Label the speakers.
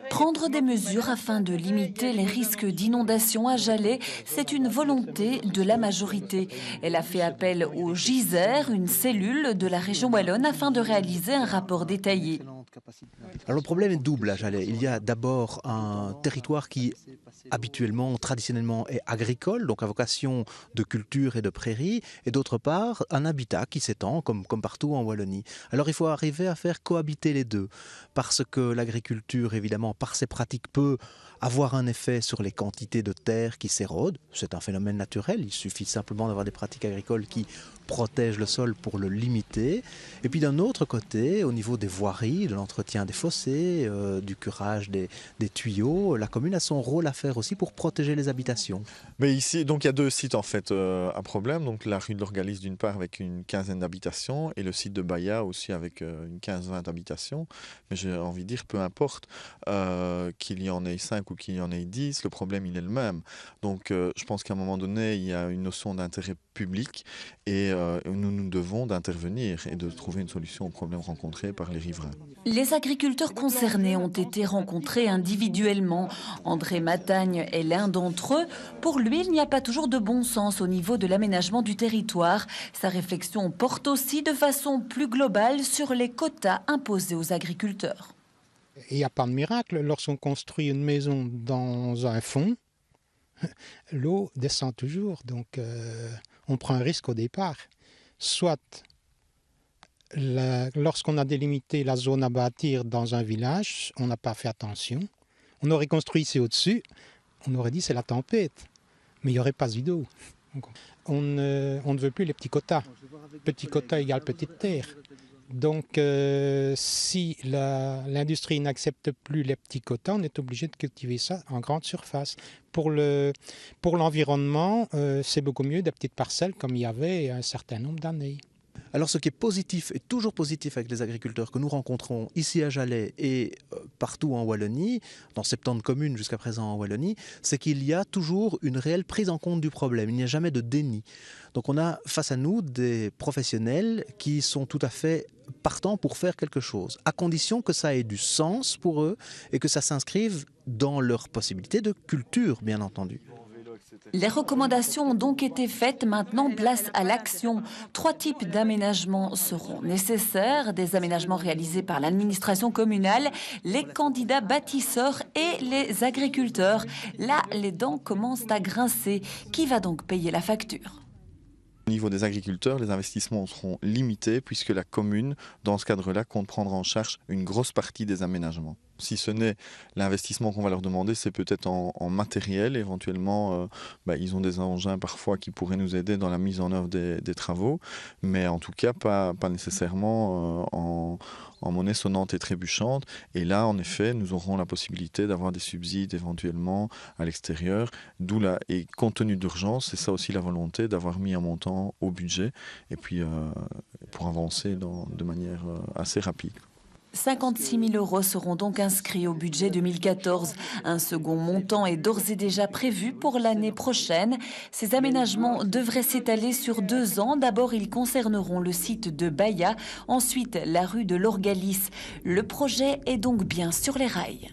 Speaker 1: Prendre des mesures afin de limiter les risques d'inondation à Jalais, c'est une volonté de la majorité. Elle a fait appel au GISER, une cellule de la région wallonne, afin de réaliser un rapport détaillé.
Speaker 2: Alors le problème est double à Jalais. Il y a d'abord un territoire qui habituellement, traditionnellement est agricole, donc à vocation de culture et de prairie, et d'autre part un habitat qui s'étend comme partout en Wallonie. Alors il faut arriver à faire cohabiter les deux, parce que l'agriculture évidemment par ses pratiques peut avoir un effet sur les quantités de terre qui s'érodent. C'est un phénomène naturel, il suffit simplement d'avoir des pratiques agricoles qui protègent le sol pour le limiter. Et puis d'un autre côté, au niveau des voiries, de l'entretien des fossés, du curage des tuyaux, la commune a son rôle à faire aussi pour protéger les habitations.
Speaker 3: Mais ici, donc il y a deux sites en fait à problème. Donc la rue de l'Orgalis d'une part avec une quinzaine d'habitations et le site de Baya aussi avec une 15-20 habitations. Mais j'ai envie de dire, peu importe qu'il y en ait 5 ou qu'il y en ait 10, le problème il est le même. Donc je pense qu'à un moment donné, il y a une notion d'intérêt public et nous devons d'intervenir et de trouver une solution aux problèmes rencontrés par les riverains.
Speaker 1: Les agriculteurs concernés ont été rencontrés individuellement. André Matagne est l'un d'entre eux. Pour lui, il n'y a pas toujours de bon sens au niveau de l'aménagement du territoire. Sa réflexion porte aussi de façon plus globale sur les quotas imposés aux agriculteurs.
Speaker 4: Il n'y a pas de miracle. Lorsqu'on construit une maison dans un fond, l'eau descend toujours. Donc on prend un risque au départ. Soit lorsqu'on a délimité la zone à bâtir dans un village, on n'a pas fait attention. On aurait construit ici au-dessus, on aurait dit c'est la tempête, mais il n'y aurait pas eu d'eau. On ne veut plus les petits quotas. Petit quota égale petite terre. Donc si l'industrie n'accepte plus les petits quotas, on est obligé de cultiver ça en grande surface. Pour l'environnement, c'est beaucoup mieux des petites parcelles comme il y avait un certain nombre d'années.
Speaker 2: Alors ce qui est positif et toujours positif avec les agriculteurs que nous rencontrons ici à Jalais et partout en Wallonie, dans 70 communes jusqu'à présent en Wallonie, c'est qu'il y a toujours une réelle prise en compte du problème, il n'y a jamais de déni. Donc on a face à nous des professionnels qui sont tout à fait partants pour faire quelque chose, à condition que ça ait du sens pour eux et que ça s'inscrive dans leurs possibilités de culture, bien entendu.
Speaker 1: Les recommandations ont donc été faites, maintenant place à l'action. 3 types d'aménagements seront nécessaires, des aménagements réalisés par l'administration communale, les candidats bâtisseurs et les agriculteurs. Là, les dents commencent à grincer. Qui va donc payer la facture ?
Speaker 3: Au niveau des agriculteurs, les investissements seront limités puisque la commune, dans ce cadre-là, compte prendre en charge une grosse partie des aménagements. Si ce n'est l'investissement qu'on va leur demander, c'est peut-être en matériel. Éventuellement, ils ont des engins parfois qui pourraient nous aider dans la mise en œuvre des travaux, mais en tout cas pas nécessairement en monnaie sonnante et trébuchante. Et là, en effet, nous aurons la possibilité d'avoir des subsides éventuellement à l'extérieur. Et compte tenu d'urgence, c'est ça aussi la volonté d'avoir mis un montant au budget et puis pour avancer de manière assez rapide.
Speaker 1: 56 000 € seront donc inscrits au budget 2014. Un second montant est d'ores et déjà prévu pour l'année prochaine. Ces aménagements devraient s'étaler sur 2 ans. D'abord, ils concerneront le site de Baya, ensuite la rue de l'Orgalis. Le projet est donc bien sur les rails.